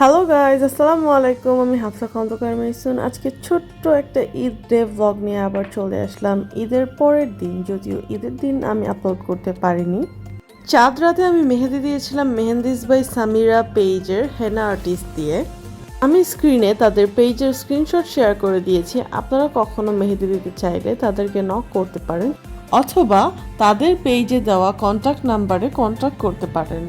Hello guys, আসসালামু আলাইকুম। আমি হাফসা খন্দকার মাইসুন। আজকে ছোট্ট একটা ঈদ ডে ভ্লগ নিয়ে আবার চলে আসলাম ঈদের পরের দিন, যদিও ঈদের দিন আমি আপলোড করতে পারিনি। চাঁদ রাতে আমি মেহেদি দিয়েছিলাম মেহেন্দিস বাই সামিরা পেজের হেনা আর্টিস্ট দিয়ে। আমি স্ক্রিনে তাদের পেজের স্ক্রিনশট শেয়ার করে দিয়েছি। আপনারা কখনো মেহেদি দিতে চাইলে তাদেরকে নক করতে পারেন, অথবা তাদের পেজে দেওয়া কন্ট্যাক্ট নাম্বারে কন্ট্যাক্ট করতে পারেন।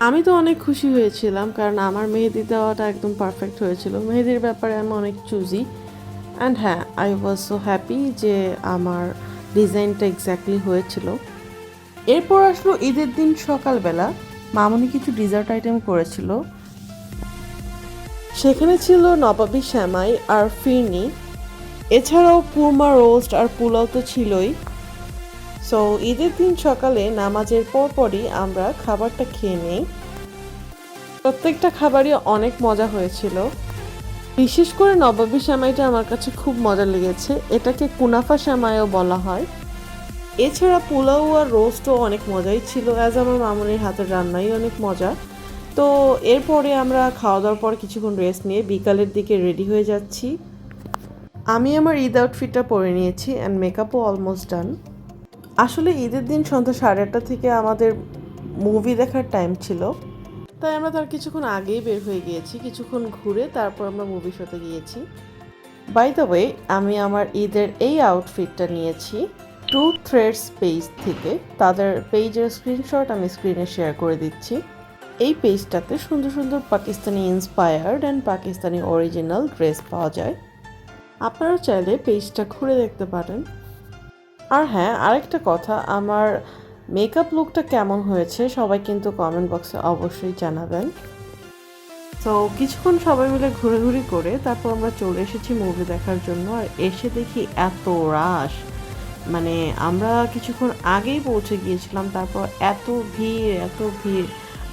আমি তো অনেক খুশি হয়েছিলাম, কারণ আমার মেহেদি দেওয়াটা একদম পারফেক্ট হয়েছিল। মেহেদির ব্যাপারে আমি অনেক চুজি, অ্যান্ড হ্যাঁ, আই ওয়াজ সো হ্যাপি যে আমার ডিজাইনটা এক্স্যাক্টলি হয়েছিল। এরপর আসলো ঈদের দিন সকালবেলা। মামনি কিছু ডিজার্ট আইটেম করেছিল। সেখানে ছিল নবাবী শ্যামাই আর ফিরনি, এছাড়াও কুরমা রোস্ট আর পোলাও তো ছিলই। সো ঈদের দিন সকালে নামাজের পরপরই আমরা খাবারটা খেয়ে নিই। প্রত্যেকটা খাবারই অনেক মজা হয়েছিল। বিশেষ করে নবাবী শ্যামাইটা আমার কাছে খুব মজা লেগেছে। এটাকে কুনাফা শ্যামাইও বলা হয়। এছাড়া পোলাও আর রোস্টও অনেক মজাই ছিল, অ্যাজ আমার মামুনির হাতের রান্নাই অনেক মজা। তো এরপরে আমরা খাওয়া দাওয়ার পর কিছুক্ষণ রেস্ট নিয়ে বিকালের দিকে রেডি হয়ে যাচ্ছি। আমি আমার ঈদ আউটফিটটা পরে নিয়েছি অ্যান্ড মেকআপও অলমোস্ট ডান। আসলে ঈদের দিন সন্ধ্যা 8:30 থেকে আমাদের মুভি দেখার টাইম ছিল, তাই আমরা তার কিছুক্ষণ আগেই বের হয়ে গিয়েছি। কিছুক্ষণ ঘুরে তারপর আমরা মুভি শোতে গিয়েছি। বাই দ্য ওয়ে, আমি আমার ঈদের এই আউটফিটটা নিয়েছি টু থ্রেডস পেজ থেকে। তাদের পেজের স্ক্রিনশট আমি স্ক্রিনে শেয়ার করে দিচ্ছি। এই পেজটাতে সুন্দর সুন্দর Pakistani inspired and Pakistani original dress পাওয়া যায়। আপনারা চাইলে পেজটা ঘুরে দেখতে পারেন। আর হ্যাঁ, আরেকটা কথা, আমার মেকআপ লুকটা কেমন হয়েছে সবাই কিন্তু কমেন্ট বক্সে অবশ্যই জানাবেন। তো কিছুক্ষণ সবাই মিলে ঘুরেঘুরি করে তারপর আমরা চলে এসেছি মুভি দেখার জন্য। আর এসে দেখি এত রাশ, মানে আমরা কিছুক্ষণ আগেই পৌঁছে গিয়েছিলাম, তারপর এত ভিড় এত ভিড়।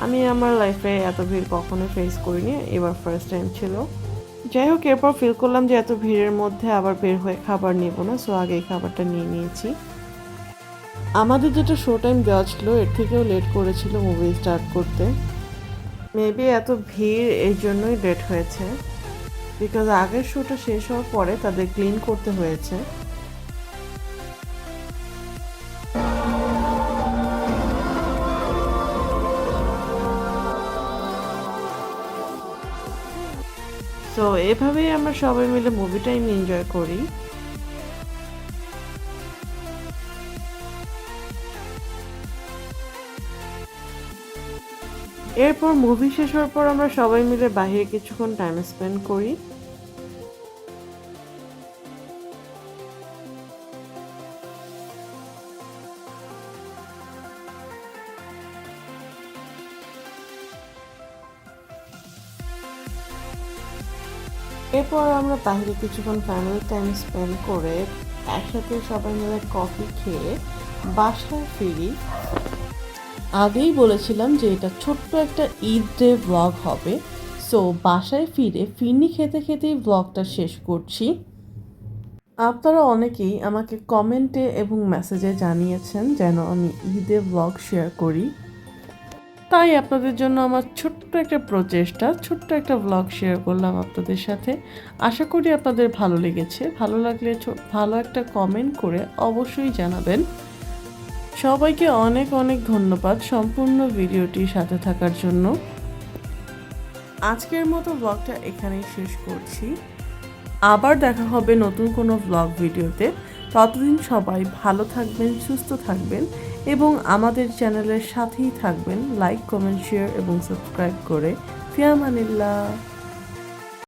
আমি আমার লাইফে এত ভিড় কখনো ফেস করিনি, এবার ফার্স্ট টাইম ছিল। যাই হোক, এরপর ফিল করলাম যে এত ভিড়ের মধ্যে আবার বের হয়ে খাবার নেব না, সো আগেই খাবারটা নিয়ে নিয়েছি। আমাদের যেটা শো টাইম দেওয়া ছিল এর থেকেও লেট করেছিল মুভি স্টার্ট করতে। মেবি এত ভিড় এই জন্যই লেট হয়েছে, বিকজ আগের শোটা শেষ হওয়ার পরে তাদের ক্লিন করতে হয়েছে। তো এভাবেই আমরা সবাই মিলে মুভি টাইম এনজয় করি। এরপর মুভি শেষ হওয়ার পর আমরা সবাই মিলে বাইরে কিছুক্ষণ টাইম স্পেন্ড করি। এরপর আমরা বাইরে কিছুক্ষণ ফ্যামিলি টাইম স্পেন্ড করে একসাথে সবাই মিলে কফি খেয়ে বাসায় ফিরি। আগেই বলেছিলাম যে এটা ছোট্ট একটা ঈদ ডে ব্লগ হবে, সো বাসায় ফিরে ফিরনি খেতে খেতেই ব্লগটা শেষ করছি। আপনারা অনেকেই আমাকে কমেন্টে এবং মেসেজে জানিয়েছেন যেন আমি ঈদে ব্লগ শেয়ার করি, তাই আপনাদের জন্য আমার ছোট্ট একটা প্রচেষ্টা, ছোট্ট একটা ব্লগ শেয়ার করলাম আপনাদের সাথে। আশা করি আপনাদের ভালো লেগেছে। ভালো লাগলে ভালো একটা কমেন্ট করে অবশ্যই জানাবেন। সবাইকে অনেক অনেক ধন্যবাদ সম্পূর্ণ ভিডিওটির সাথে থাকার জন্য। আজকের মতো ব্লগটা এখানেই শেষ করছি। আবার দেখা হবে নতুন কোনো ব্লগ ভিডিওতে। ততদিন সবাই ভালো থাকবেন, সুস্থ থাকবেন এবং আমাদের চ্যানেলের সাথেই থাকবেন। লাইক, কমেন্ট, শেয়ার এবং সাবস্ক্রাইব করে। ফি আমানিল্লাহ।